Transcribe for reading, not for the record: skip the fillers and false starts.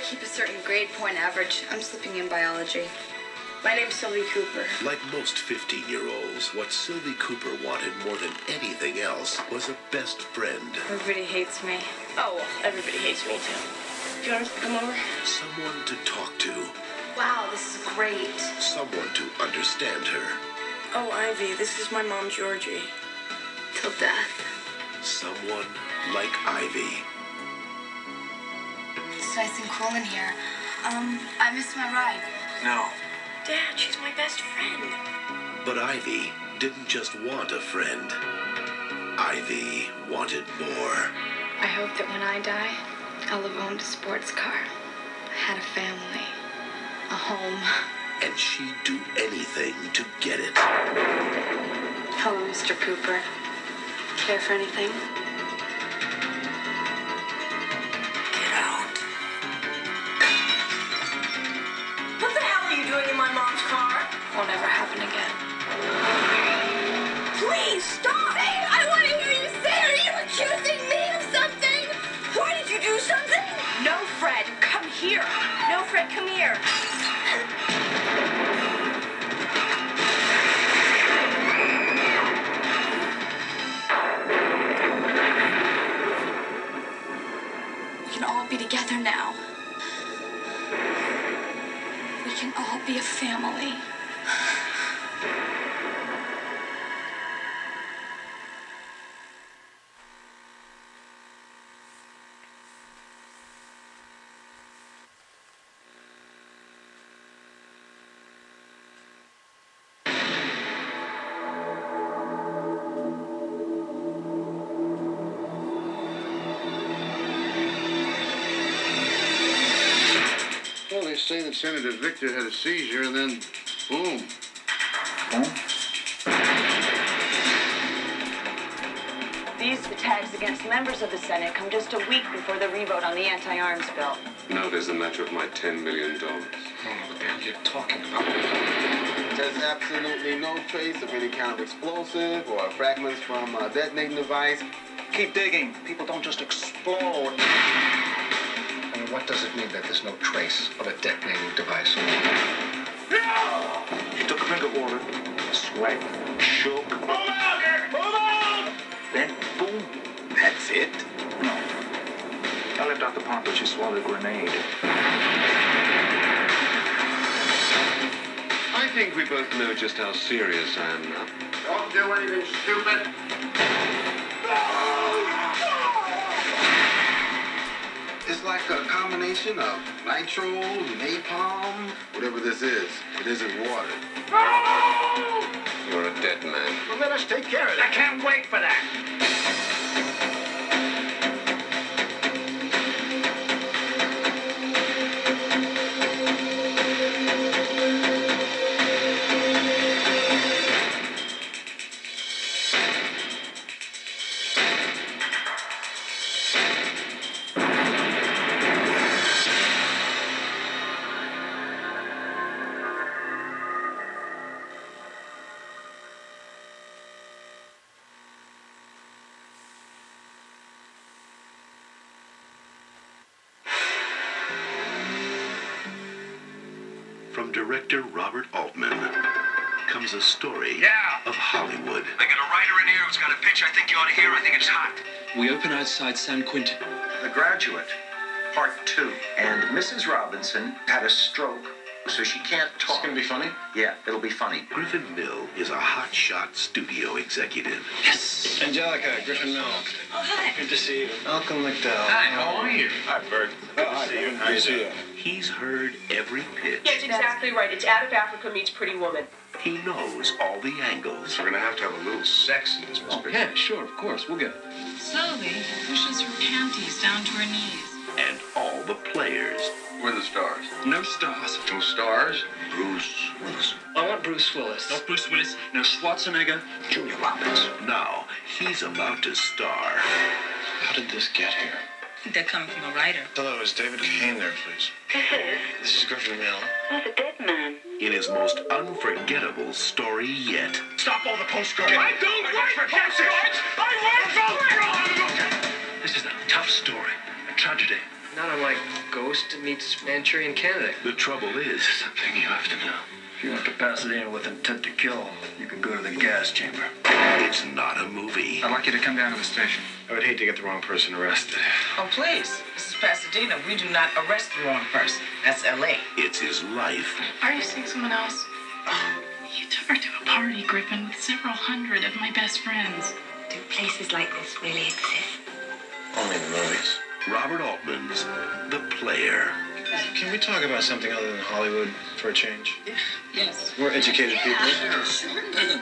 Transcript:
keep a certain grade point average. I'm slipping in biology. My name's Sylvie Cooper. Like most 15-year-olds, what Sylvie Cooper wanted more than anything else was a best friend. Everybody hates me. Oh, well, everybody hates me, too. Do you want us to come over? Someone to talk to. Wow, this is great. Someone to understand her. Oh, Ivy, this is my mom, Georgie. Till death. Someone like Ivy. It's nice and cool in here. I missed my ride. No. Dad, she's my best friend. But Ivy didn't just want a friend. Ivy wanted more. I hope that when I die, I'll have owned a sports car. I had a family. A home. And she'd do anything to get it. Hello, Mr. Cooper. Care for anything? Get out. What the hell are you doing in my mom's car? Won't ever happen again. Please, stop! Say it! I want to hear you say it! Are you accusing me of something? Why did you do something? No, Fred, come here. No, Fred, come here. We can all be together now. We can all be a family. Well, they say that Senator Victor had a seizure and then, boom. These attacks against members of the Senate come just a week before the revote on the anti-arms bill. Now there's the matter of my $10 million. What the hell are you talking about? There's absolutely no trace of any kind of explosive or fragments from a detonating device. Keep digging. People don't just explode. And what does it mean that there's no trace of a detonating device? No! He took a drink of water, sweat, shook. Move out, Gert! Move out! Then, boom. That's it? No. I left out the part where she swallowed a grenade. I think we both know just how serious I am now. Don't do anything stupid. It's like a combination of nitro, napalm, whatever this is. It isn't water. You're a dead man. Well, let us take care of it. I can't wait for that. From director Robert Altman comes a story of Hollywood. I got a writer in here who's got a pitch I think you ought to hear. I think it's hot. We open outside San Quentin. The Graduate, Part 2. And Mrs. Robinson had a stroke, so she can't talk. It's gonna be funny? Yeah, it'll be funny. Griffin Mill is a hotshot studio executive. Yes! Angelica, Griffin Mill. Oh, hi. Good to see you. Malcolm McDowell. Hi, how are you? Hi, Bert. Good to see you. Good to see you. He's heard every pitch. That's exactly right. It's Out of Africa meets Pretty Woman. He knows all the angles. We're gonna have a little sex in this Oh, yeah, sure, of course. We'll get it. Slowly pushes her panties down to her knees. And all the players. We're the stars. No stars. No stars? Bruce Willis. I want Bruce Willis. No Bruce Willis. No Schwarzenegger. Julia Roberts. Now, he's about to star. How did this get here? I think they're coming from a writer. Hello, is David Kane there, please? This is Griffin Mill. Who's a dead man? In his most unforgettable story yet. Stop all the postcards. I don't write postcards! I write postcards! This is a tough story, a tragedy. Not unlike Ghost meets Manchurian Candidate. The trouble is, Something you have to know. If you went to Pasadena with intent to kill, you could go to the gas chamber. it's not a movie. I'd like you to come down to the station. I would hate to get the wrong person arrested. Oh, please. This is Pasadena. We do not arrest the wrong person. That's L.A. It's his life. Are you seeing someone else? You took her to a party, Griffin, with several hundred of my best friends. Do places like this really exist? Only in the movies. Robert Altman's The Player. Can we talk about something other than Hollywood for a change? Yes. We're educated people. Sure.